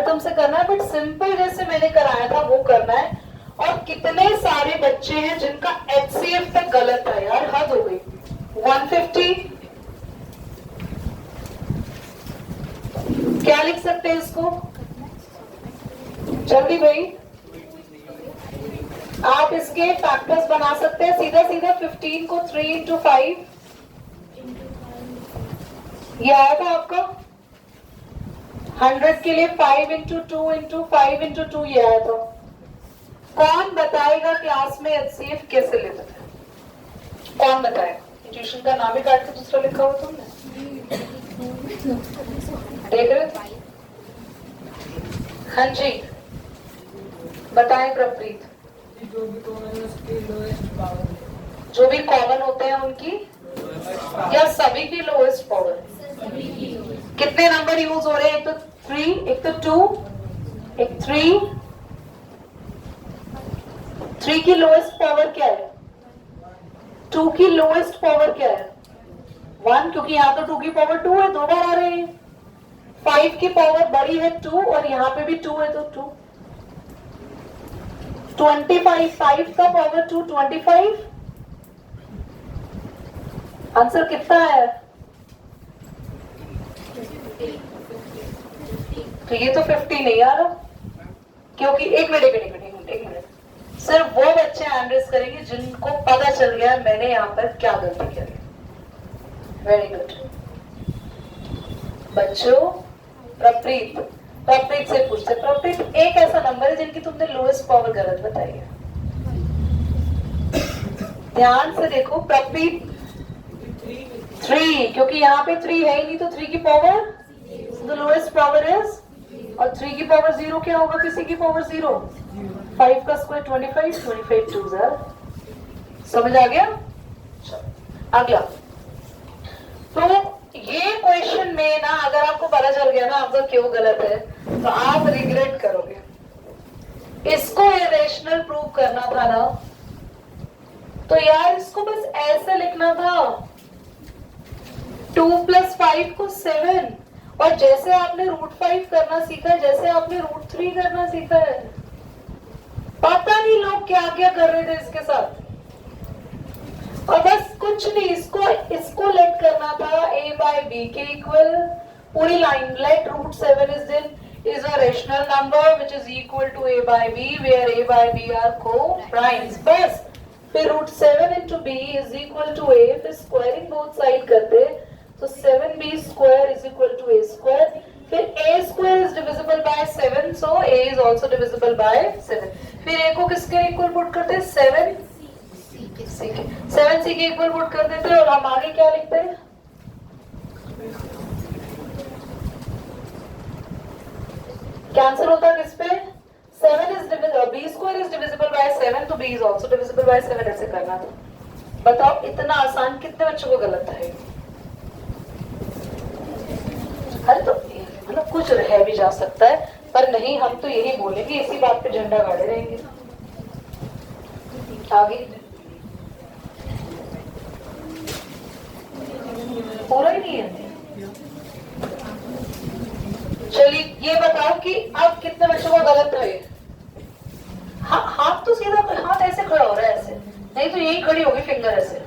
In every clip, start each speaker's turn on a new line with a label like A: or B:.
A: तुमसे करना है, बट सिंपल जैसे मैंने कराया था वो करना है। और कितने सारे बच्चे हैं जिनका HCF तक गलत है यार, हद हो गई। 150 क्या लिख सकते हैं इसको जल्दी भाई। आप इसके फैक्टर्स बना सकते हैं सीधा सीधा। 15 को 3 into 5 ये आया था आपका। 100 के लिए 5 into 2 into 5 into 2 ये आया था। कौन बताएगा क्लास में HCF कैसे लेते थे? कौन बताएगा? ट्यूशन का नाम ही काट के दूसरा लिखा हुआ तुमने देख रहे थे? हाँ जी बताएं प्रप्रीत। जो भी कॉमन होते हैं उनकी या सभी की लोएस्ट पावर। कितने नंबर यूज हो रहे हैं? एक तो 3, एक तो 2, एक 3 की लोएस्ट पावर क्या है? 2 की लोएस्ट पावर क्या है? 1, क्योंकि यहाँ तो 2 की पावर 2 है, 2 बार आ रहे हैं। 5 की पावर बड़ी है 2 और यहाँ पे भी 2 है तो 2। 25, 5 का पावर 2 25। आंसर कितना है? तो ये तो 50 नहीं आ रहा, क्योंकि एक मिनट सिर्फ वो बच्चे हैंड रेज करेंगे जिनको पता चल गया मैंने यहाँ पर क्या गलती करी। वेरी गुड बच्चों। प्रप्रीत से पूछते, प्रप्रीत एक ऐसा नंबर है जिनकी तुमने लोएस्ट पावर गलत बताई है। ध्यान से देखो प्रप्रीत। 3, क्योंकि यहाँ पे 3 है ही नहीं तो 3 की power the lowest power is, और 3 की पावर 0 क्या होगा? किसी की पावर 0। 5 का स्क्वायर 25, 25 2 समझ आ गया? अगला तो ये क्वेश्चन में ना अगर आपको पता चल गया ना आपका क्यों गलत है तो आप रिग्रेट करोगे। इसको इरेशनल प्रूव करना था ना तो यार इसको बस ऐसे लिखना था 2 + 5 को 7, और जैसे आपने √5 करना सीखा है, जैसे आपने √3 करना सीखा है। पता नहीं लोग क्या क्या कर रहे थे इसके साथ। और बस कुछ नहीं, इसको लेट करना था a/b के इक्वल पूरी line. Let √7 is a rational number which is equal to a/b where a/b are co-primes। बस फिर √7 into b is equal to a, फिर स्क्वायरिंग बोथ साइड करते तो 7b² is equal to a²। फिर a² is divisible by 7 so a is also divisible by 7। फिर a को किसके equal put करते? 7c के इक्वल पुट कर देते और हम आगे क्या लिखते हैं? कैंसिल होता है किस पे? 7 is divisible, b² is divisible by 7 तो b is also divisible by 7 ऐसे करना था। बताओ इतना आसान कितने बच्चों को गलत है? अरे तो मतलब कुछ रह भी जा सकता है पर नहीं, हम तो यही बोलेंगे, इसी बात पे झंडा गाड़े रहेंगे। आगे पूरा ही नहीं है। चलिए ये बताओ कि अब कितने बच्चों का गलत है? हाथ तो सीधा, हाथ ऐसे खड़ा हो रहा है, ऐसे नहीं तो यही खड़ी होगी फिंगर ऐसे।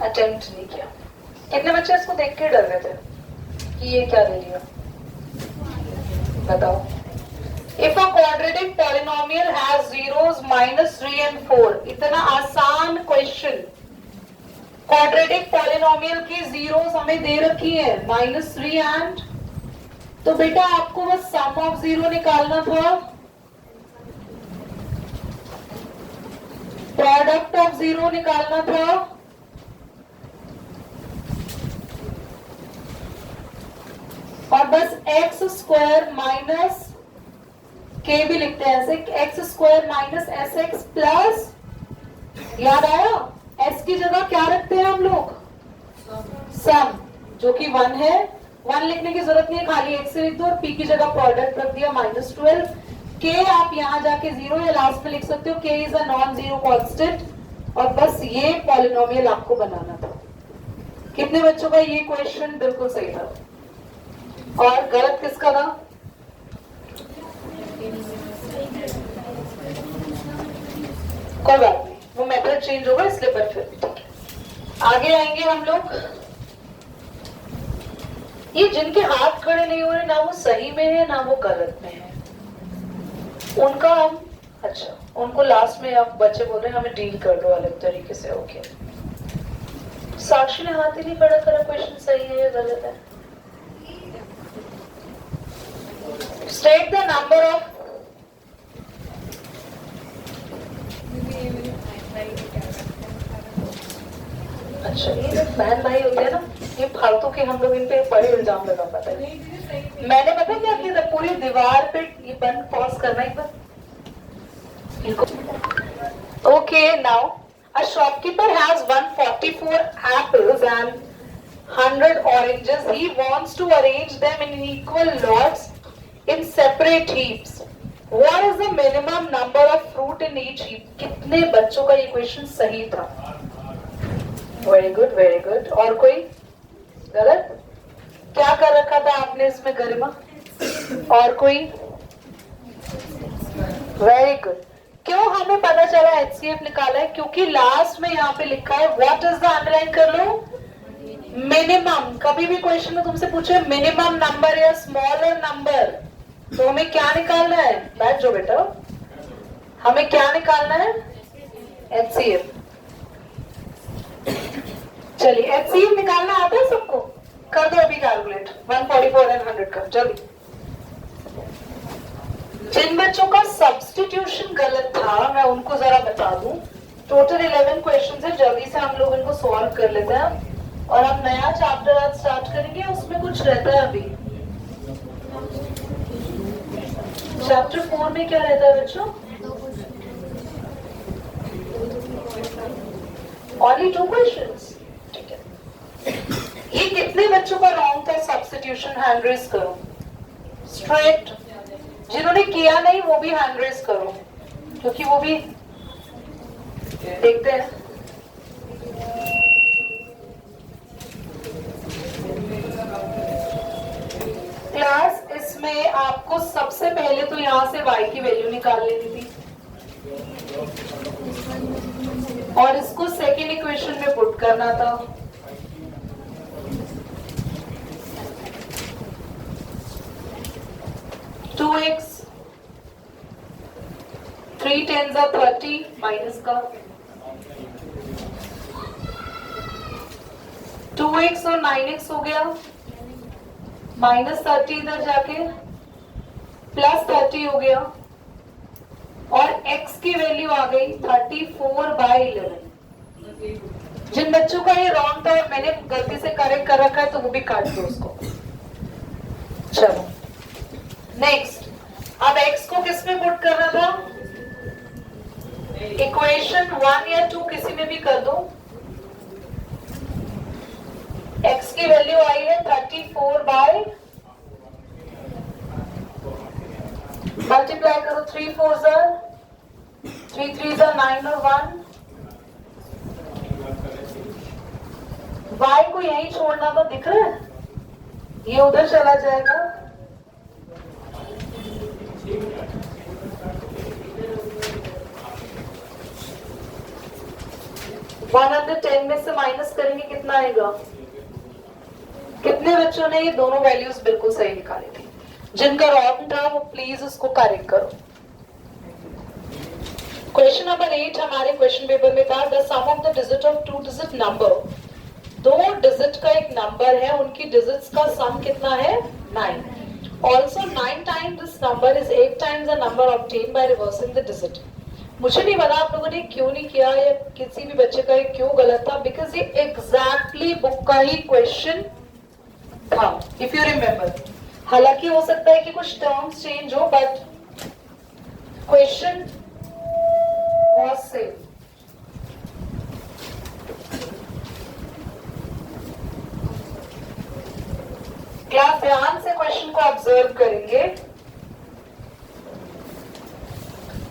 A: अटेम्प्ट नहीं किया। कितने बच्चे इसको देख के डर रहे थे कि ये क्या दे दिया? बताओ। If a quadratic polynomial has zeros -3 and 4, इतना आसान क्वेश्चन। क्वाड्रेटिक पॉलिनोमियल की जीरोस हमें दे रखी है -3 एंड, तो बेटा आपको बस सम ऑफ 0 निकालना था, प्रोडक्ट ऑफ 0 निकालना था, और बस x² k भी लिखते हैं ऐसे, x² - sx प्लस, याद आया? s की जगह क्या रखते हैं हम लोग? सम, जो कि 1 है। 1 लिखने की जरूरत नहीं है, खाली x से लिख दो और p की जगह प्रोडक्ट रख दिया -12। k आप यहाँ जाके 0 या लास्ट में लिख सकते हो, k is a non zero constant, और बस ये पॉलिनोमियल आपको बनाना था। कितने बच्चों का ये क्वेश्चन बिल्कुल सही था? और गलत किसका था? कोई बात नहीं, वो मेथड चेंज होगा इसलिए, पर फिर भी ठीक है। आगे आएंगे हम लोग। ये जिनके हाथ खड़े नहीं हो रहे, ना वो सही में है ना वो गलत में है, उनका हम, अच्छा उनको लास्ट में आप बच्चे बोल रहे हैं हमें डील कर दो अलग तरीके से। ओके, साक्षी ने हाथ ही नहीं खड़ा करा, क्वेश्चन सही है या गलत है? स्टेट द नंबर ऑफ, अच्छा ये जब बहन भाई होते हैं ना, ये फालतू के हम लोग इन पे बड़े इल्जाम लगा पाते हैं। मैंने पता क्या किया था, पूरी दीवार पे ये बंद पॉज करना एक बार। Okay, now a shopkeeper has 144 apples and 100 oranges. He wants to arrange them in equal lots in separate heaps. What is the minimum number of fruit in each heap? कितने बच्चों का ये क्वेश्चन सही था? Very good, very good. और कोई गलत? क्या कर रखा था आपने इसमें गरिमा? और कोई? Very good. क्यों हमें पता चला HCF निकाला है? क्योंकि लास्ट में यहाँ पे लिखा है व्हाट इज द, अंडरलाइन कर लो, मिनिमम। कभी भी क्वेश्चन में तुमसे पूछे मिनिमम नंबर या स्मॉलर नंबर, तो हमें क्या निकालना है? बैठ जाओ बेटा, हमें क्या निकालना है? HCF। चलिए HCF निकालना आता है सबको? कर दो अभी कैलकुलेट, 144 एंड 100 का जल्दी। जिन बच्चों का सब्स्टिट्यूशन गलत था मैं उनको जरा बता दूं। टोटल 11 क्वेश्चन है, जल्दी से हम लोग इनको सॉल्व कर लेते हैं और हम नया चैप्टर आज स्टार्ट करेंगे। उसमें कुछ रहता है अभी, चैप्टर 4 में क्या रहता है बच्चों? ओनली 2 क्वेश्चंस, ठीक है। ये कितने बच्चों का रॉन्ग था सब्स्टिट्यूशन? हैंड रेज करो स्ट्रेट। जिन्होंने किया नहीं वो भी हैंड रेज करो, क्योंकि वो भी देखते हैं। क्लास, इसमें आपको सबसे पहले तो यहां से y की वैल्यू निकाल लेनी थी और इसको सेकेंड इक्वेशन में पुट करना था। टू एक्स 3 10 30 माइनस का 2x और 9x हो गया, -30 इधर जाके +30 हो गया और x की वैल्यू आ गई 34/11। जिन बच्चों का ये रॉन्ग था और मैंने गलती से करेक्ट कर रखा है तो वो भी काट दो उसको। चलो नेक्स्ट, अब x को किस में पुट करना था? इक्वेशन 1 या 2 किसी में भी कर दो। x की वैल्यू आई है 34 मल्टीप्लाई करो, 3 4 3 3 9 और 1। y को यही छोड़ना तो दिख रहा है, ये उधर चला जाएगा। 110 में से माइनस करेंगे कितना आएगा? कितने बच्चों ने ये दोनों वैल्यूज बिल्कुल सही निकाली थी? जिनका रॉन्ग था वो प्लीज उसको करेक्ट करो। क्वेश्चन नंबर 8 हमारे क्वेश्चन पेपर में था, the sum of the digit of 2 digit number. 2 digit का एक नंबर है, उनकी डिजिट्स का सम कितना है? 9। Also 9 times this number is 8 times the number obtain by reversing the digit. मुझे नहीं पता आप लोगों ने क्यों नहीं किया या किसी भी बच्चे का ये क्यों गलत था, बिकॉज ये एग्जैक्टली बुक का ही क्वेश्चन था, इफ यू रिमेम्बर। हालांकि हो सकता है कि कुछ टर्म्स चेंज हो, but question was same. Class ध्यान से क्वेश्चन को ऑब्जर्व करेंगे।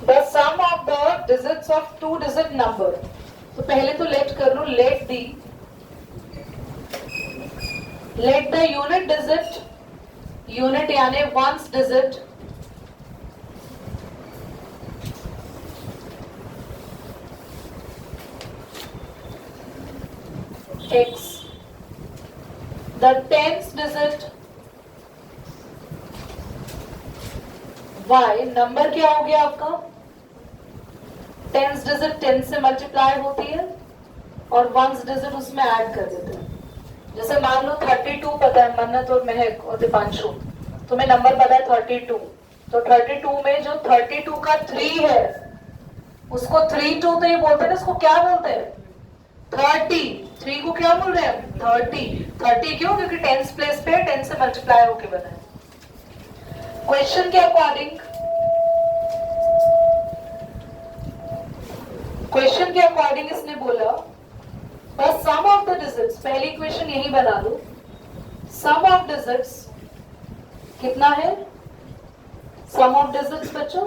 A: The sum of the digits of 2 digit number। तो पहले तो लेट कर लो, let the unit digit, unit यानी ones digit, x, the tens digit y, number क्या हो गया आपका? टेंस डिजिट 10 से मल्टीप्लाई होती है और वंस डिजिट उसमें ऐड कर देते हैं। जैसे मान लो 32 पता है मन्नत और महक और दीपांशु, तुम्हें नंबर पता है 32, तो 32 में जो 32 का 3 है उसको 32 तो ये बोलते हैं, इसको क्या बोलते हैं? 30। 3 को क्या बोल रहे हैं? 30 क्यों? क्योंकि टेंस प्लेस पे 10 से मल्टीप्लाई होके बना है। क्वेश्चन के अकॉर्डिंग इसने बोला बस सम ऑफ द डिजिट्स, पहली इक्वेशन यही बना लो, सम ऑफ डिजिट्स कितना है? सम ऑफ डिजिट्स बच्चों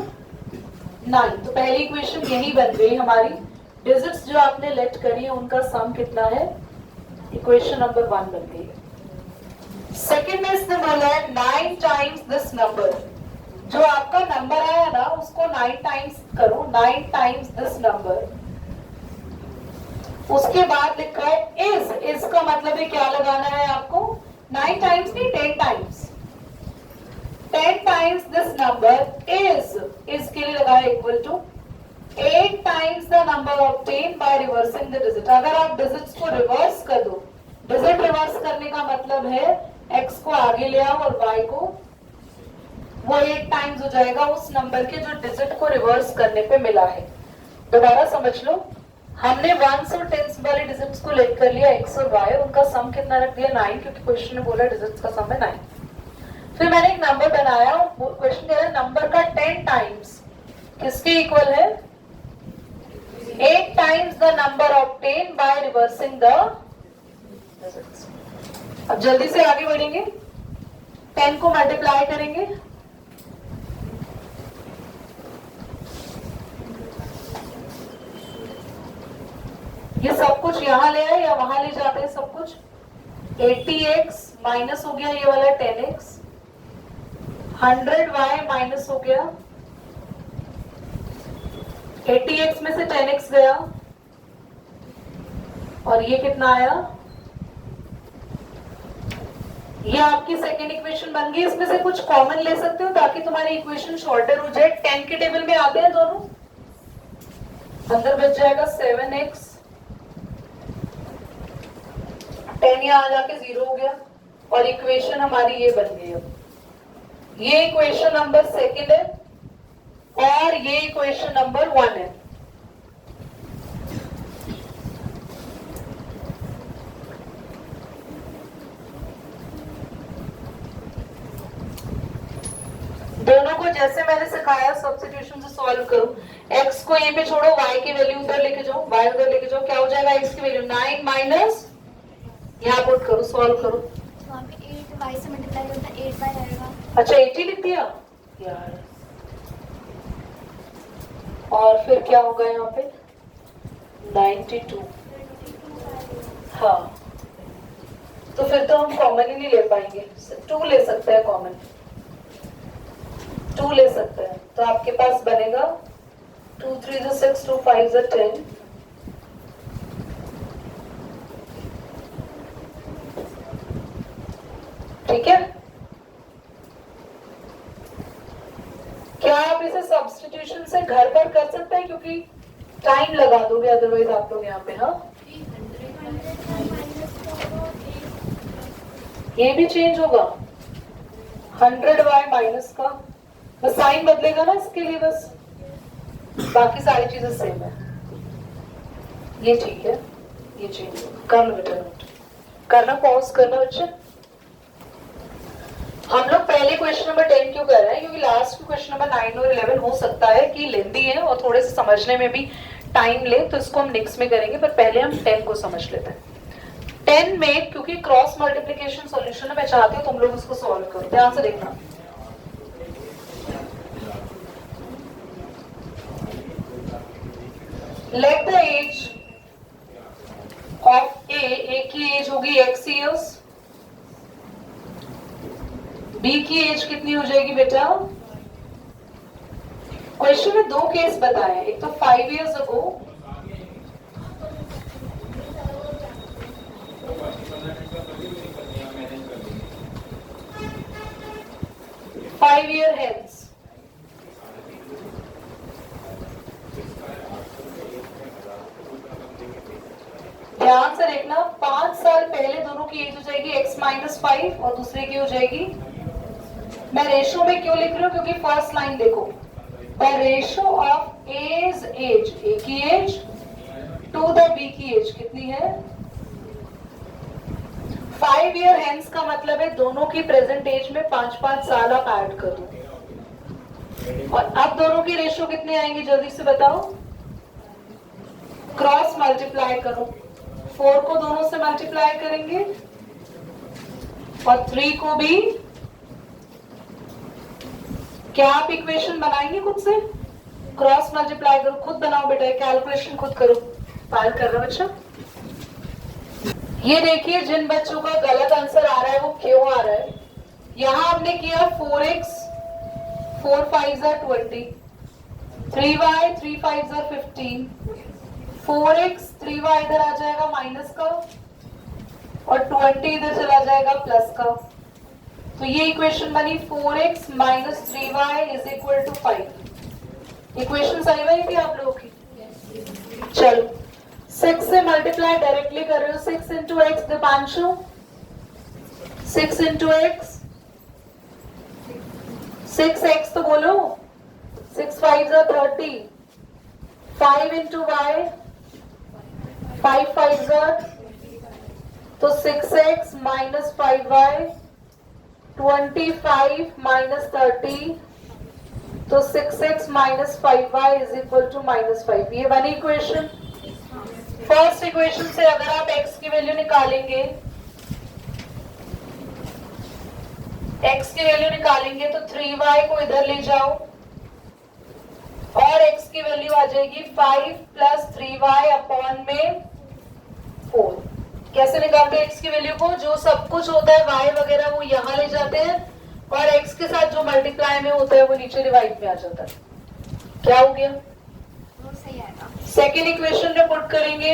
A: 9, तो पहली इक्वेशन यही बन गई हमारी। डिजिट्स जो आपने लेट करी है उनका सम कितना है? इक्वेशन नंबर 1 बन गई। सेकेंड में इसने बोला है 9 टाइम्स दिस नंबर, जो आपका नंबर आया ना उसको 9 टाइम्स करो, 9 टाइम्स दिस नंबर। उसके बाद लिखा है इज का मतलब है क्या लगाना है आपको? 9 टाइम्स नहीं 10 times. 10 times this number is के लिए लगाया equal to 8 times the number obtain by reversing the digit. अगर आप डिजिट्स को रिवर्स कर दो, डिजिट रिवर्स करने का मतलब है x को आगे ले आओ और y को, वो 8 टाइम्स हो जाएगा उस नंबर के जो डिजिट को रिवर्स करने पे मिला है। दोबारा समझ लो, हमने 1 और 10 वाले डिजिट्स को लेट कर लिया x और y, उनका सम कितना रख दिया 9, क्योंकि क्वेश्चन में बोला डिजिट्स का सम है 9। फिर मैंने एक नंबर बनाया, क्वेश्चन कह रहा है नंबर का 10 टाइम्स किसके इक्वल है? 8 times the number obtain by reversing the digits. अब जल्दी से आगे बढ़ेंगे, 10 को मल्टीप्लाई करेंगे, ये सब कुछ यहां ले आए या वहां ले जाते हैं सब कुछ? 80x माइनस हो गया ये वाला 10x, 100y माइनस हो गया, 80x में से 10x गया और ये कितना आया? ये आपकी सेकेंड इक्वेशन बन गई। इसमें से कुछ कॉमन ले सकते हो ताकि तुम्हारी इक्वेशन शॉर्टर हो जाए। 10 के टेबल में आते हैं दोनों, अंदर बच जाएगा 7x, 10 यहाँ आ जाके 0 हो गया और इक्वेशन हमारी ये बन गई। अब ये इक्वेशन नंबर सेकेंड है और ये इक्वेशन नंबर 1 है। दोनों को जैसे मैंने सिखाया सब्स्टिट्यूशन से सॉल्व करो। x को ये पे छोड़ो, y की वैल्यू उधर लेके जाओ, y उधर लेके जाओ, क्या हो जाएगा? x की वैल्यू 9 माइनस, यहाँ पुट करो, सॉल्व करो।
B: वहाँ पे 8y से मल्टीप्लाई करता है 8y आएगा।
A: अच्छा 80 लिख दिया यार, और फिर क्या होगा यहाँ पे? 92। हाँ, तो फिर तो हम कॉमन ही नहीं ले पाएंगे, 2 ले सकते हैं कॉमन, 2 ले सकते हैं, तो आपके पास बनेगा 2 3 6 2 5 10। ठीक है, क्या आप इसे सब्स्टिट्यूशन से घर पर कर सकते हैं? क्योंकि टाइम लगा दोगे अदरवाइज आप लोग यहाँ पे। हाँ, ये भी चेंज होगा 100y माइनस का, बस साइन बदलेगा ना इसके लिए, बस बाकी सारी चीजें सेम है। ये ठीक है, ये चेंज होगा। कर लो बेटा नोट, करना पॉज करना बच्चे। हम लोग पहले क्वेश्चन नंबर 10 क्यों कर रहे हैं? क्योंकि लास्ट क्वेश्चन नंबर 9 और 11 हो सकता है कि लेंदी है और थोड़े से समझने में भी टाइम ले, तो इसको हम नेक्स्ट में करेंगे, पर पहले हम 10 को समझ लेते हैं। 10 में क्योंकि क्रॉस मल्टीप्लिकेशन सॉल्यूशन है, मैं चाहती हूँ तुम लोग उसको सॉल्व करो, ध्यान से देखना। लेट द एज ऑफ ए की एज होगी x years, B की एज कितनी हो जाएगी बेटा? क्वेश्चन में 2 केस बताए, एक तो 5 years ago 5 year hence. ध्यान से देखना, 5 साल पहले दोनों की एज हो जाएगी x-5 और दूसरे की हो जाएगी, मैं रेशो में क्यों लिख रही हूँ क्योंकि फर्स्ट लाइन देखो, the ratio of age A की एज टू द बी की एज कितनी है 5 ईयर हेंस का मतलब है दोनों की प्रेजेंट एज में 5-5 साल आप ऐड कर दो। और अब दोनों की रेशो कितने आएंगे जल्दी से बताओ, क्रॉस मल्टीप्लाई करो, 4 को दोनों से मल्टीप्लाई करेंगे और 3 को भी। क्या आप इक्वेशन बनाएंगे खुद से, क्रॉस मल्टीप्लाई करो, खुद बनाओ बेटा, कैलकुलेशन खुद करो। फाइल कर रहा बच्चा, ये देखिए जिन बच्चों का गलत आंसर आ रहा है वो क्यों आ रहा है। यहां हमने किया 4x 4 5s are 20, 3y 3 5s are 15, 4x 3y इधर आ जाएगा माइनस का और 20 इधर चला जाएगा प्लस का, तो ये इक्वेशन बनी 4x minus 3y is equal to 5। Equation सही बनी थी आप लोगों की? चलो 6 से मल्टीप्लाई डायरेक्टली कर रहे हो, 6 into x Deepanshu, 6 into x, 6x तो बोलो, 6 5s are 30, 5 into Y, 5 5s are, तो 6x माइनस 5y, 25 माइनस 30, तो 6x minus 5y is equal to -5। ये बनी इक्वेशन। फर्स्ट इक्वेशन से अगर आप x की वैल्यू निकालेंगे, x की वैल्यू निकालेंगे तो 3y को इधर ले जाओ और x की वैल्यू आ जाएगी 5 प्लस 3y अपॉन में 4। कैसे निकालते हैं x की वैल्यू को, जो सब कुछ होता है y वगैरह वो यहाँ ले जाते हैं और x के साथ जो मल्टीप्लाई में होता है वो नीचे डिवाइड में आ जाता है। क्या हो गया,
B: वो सही आएगा।
A: सेकेंड इक्वेशन में पुट करेंगे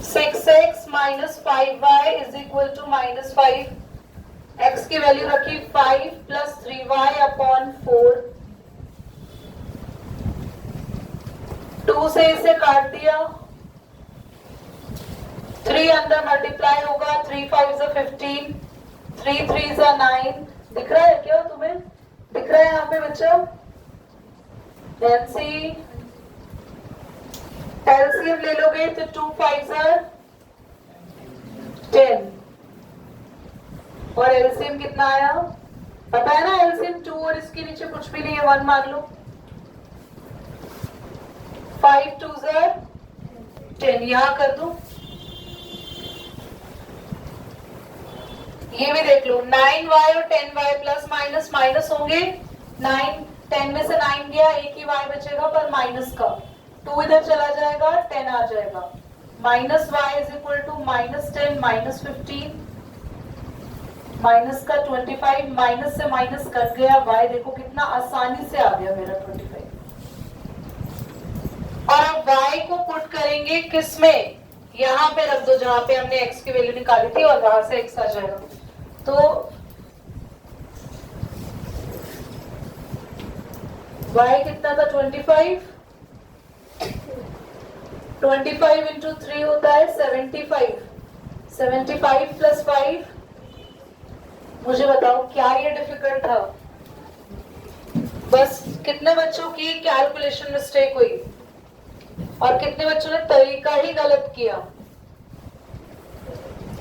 A: 6x minus 5y is equal to -5, x की वैल्यू रखी 5 प्लस 3y अपॉन 4, 2 से इसे काट दिया, 3 अंदर मल्टीप्लाई होगा, 3 5s are 15, 3 3s are 9। दिख रहा है क्या तुम्हें, दिख रहा है यहाँ पे बच्चा? एलसीएम ले लोगे तो 2 5s are 10 और एलसीएम कितना आया पता है ना, एलसीएम 2 और इसके नीचे कुछ भी नहीं है 1 मान लो, 5 2s are 10, यहां कर दो। ये भी देख लो 9y और 10y प्लस माइनस माइनस होंगे, 9 10 में से 9 गया, एक ही y बचेगा पर माइनस का, 2 इधर चला जाएगा, 10 आ जाएगा, minus y is equal to -10 -15 minus का 25, माइनस से माइनस कट गया, y देखो कितना आसानी से आ गया मेरा 25। और अब y को पुट करेंगे किसमें, यहाँ पे रख दो जहां पे हमने x की वैल्यू निकाली थी और वहां से x आ जाएगा, तो y कितना था 25, 25 इंटू 3 होता है 75, 75 प्लस 5, मुझे बताओ क्या ये डिफिकल्ट था? बस कितने बच्चों की कैलकुलेशन मिस्टेक हुई और कितने बच्चों ने तरीका ही गलत किया?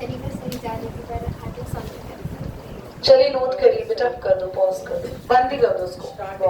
B: तरीका सही जा रही थी पर आगे सॉल्व कर।
A: चलिए नोट करिए बेटा, कर दो, पॉज कर दो, बंद ही कर दो उसको।